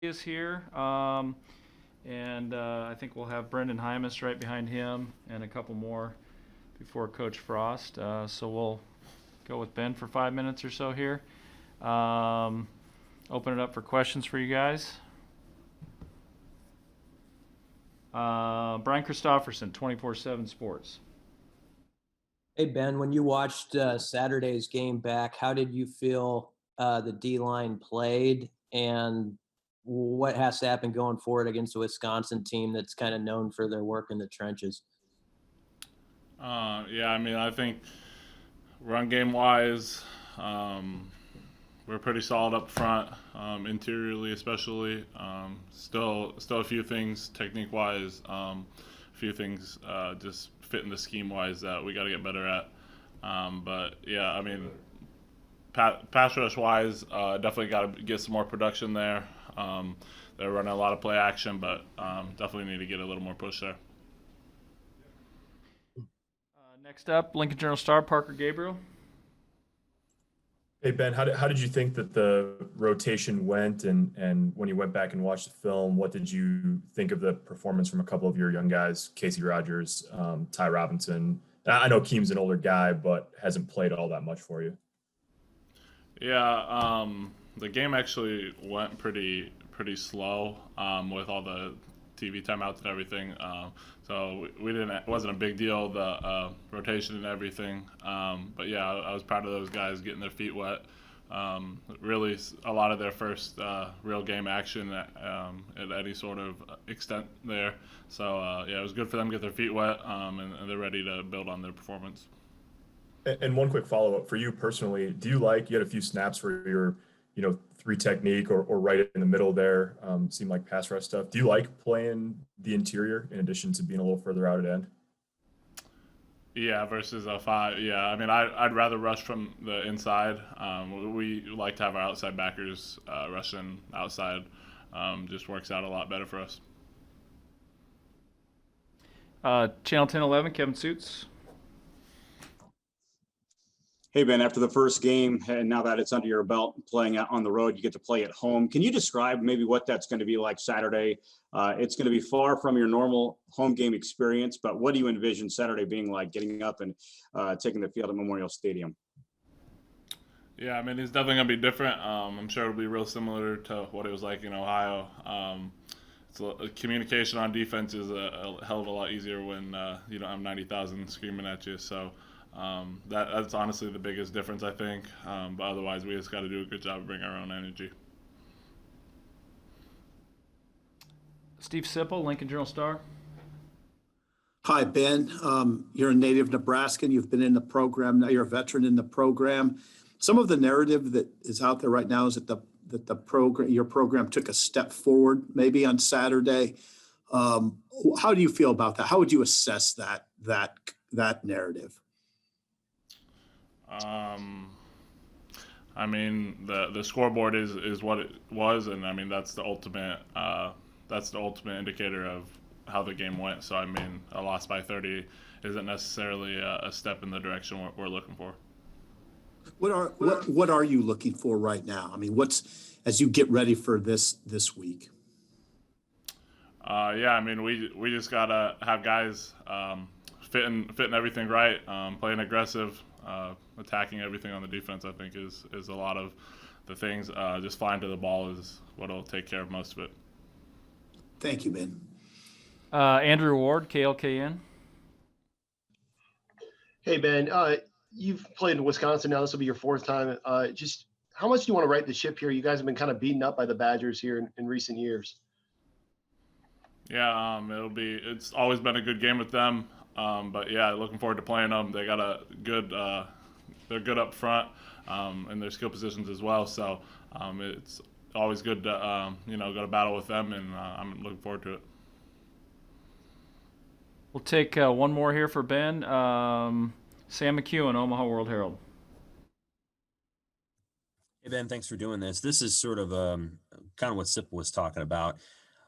is here, and I think we'll have Brendan Hymas right behind him and a couple more before Coach Frost. So we'll go with Ben for 5 minutes or so here. Open it up for questions for you guys. Brian Christopherson, 24/7 Sports. Hey, Ben, when you watched Saturday's game back, how did you feel the D-line played, and what has to happen going forward against a Wisconsin team that's kind of known for their work in the trenches? Yeah, I mean, I think run game wise, we're pretty solid up front, interiorly especially. Still a few things technique wise, a few things just fitting the scheme wise that we got to get better at. But yeah, I mean, pass rush wise, definitely got to get some more production there. They're running a lot of play action, but definitely need to get a little more push there. Next up, Lincoln Journal-Star, Parker Gabriel. Hey, Ben, how did you think that the rotation went, and when you went back and watched the film, what did you think of the performance from a couple of your young guys, Casey Rogers, Ty Robinson? I know Keem's an older guy, but hasn't played all that much for you. Yeah, the game actually went pretty slow with all the TV timeouts and everything. So we didn't. It wasn't a big deal, the rotation and everything. But yeah, I was proud of those guys getting their feet wet. Really, a lot of their first real game action at any sort of extent there. So yeah, it was good for them to get their feet wet, and they're ready to build on their performance. And one quick follow-up for you personally, you had a few snaps for your, three technique or right in the middle there, seemed like pass rush stuff. Do you like playing the interior in addition to being a little further out at end? Yeah, versus a 5. Yeah, I mean, I'd rather rush from the inside. We like to have our outside backers rushing outside. Just works out a lot better for us. Channel 1011, Kevin Suits. Hey, Ben, after the first game, and now that it's under your belt playing out on the road, you get to play at home. Can you describe maybe what that's going to be like Saturday? It's going to be far from your normal home game experience, but what do you envision Saturday being like, getting up and taking the field at Memorial Stadium? Yeah, I mean, it's definitely going to be different. I'm sure it'll be real similar to what it was like in Ohio. Communication on defense is a hell of a lot easier when you don't have 90,000 screaming at you. So that's honestly the biggest difference, I think. But otherwise, we just got to do a good job of bringing our own energy. Steve Sipple, Lincoln Journal-Star. Hi, Ben. You're a native Nebraskan. You've been in the program. Now you're a veteran in the program. Some of the narrative that is out there right now is that your program took a step forward maybe on Saturday. How do you feel about that? How would you assess that narrative? I mean, the scoreboard is what it was, and I mean that's the ultimate indicator of how the game went. So I mean, a loss by 30 isn't necessarily a step in the direction we're looking for. What are you looking for right now? I mean, as you get ready for this week? Yeah, I mean, we just gotta have guys fitting everything right, playing aggressive, attacking everything on the defense. I think is a lot of the things. Just flying to the ball is what'll take care of most of it. Thank you, Ben. Andrew Ward, KLKN. Hey, Ben. You've played in Wisconsin now. This will be your fourth time. Just how much do you want to right the ship here? You guys have been kind of beaten up by the Badgers here in recent years. Yeah, it's always been a good game with them. But yeah, looking forward to playing them. They got they're good up front, in their skill positions as well. So it's always good to go to battle with them, and I'm looking forward to it. We'll take one more here for Ben. Sam McEwen, Omaha World Herald. Hey, Ben, thanks for doing this. This is sort of kind of what Sipple was talking about.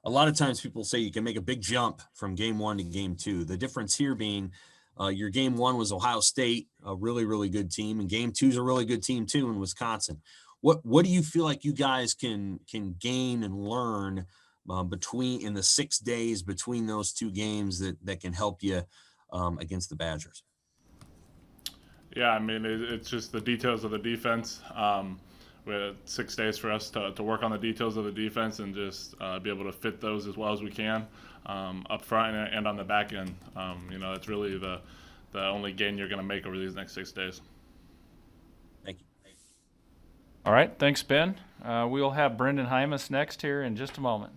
A lot of times people say you can make a big jump from game one to game two. The difference here being your game one was Ohio State, a really, really good team, and game two is a really good team too in Wisconsin. What do you feel like you guys can gain and learn between in the 6 days between those two games that can help you against the Badgers? Yeah, I mean, it's just the details of the defense. We had 6 days for us to work on the details of the defense and just be able to fit those as well as we can up front and on the back end. That's really the only gain you're going to make over these next 6 days. Thank you. All right, thanks, Ben. We will have Brendan Hymas next here in just a moment.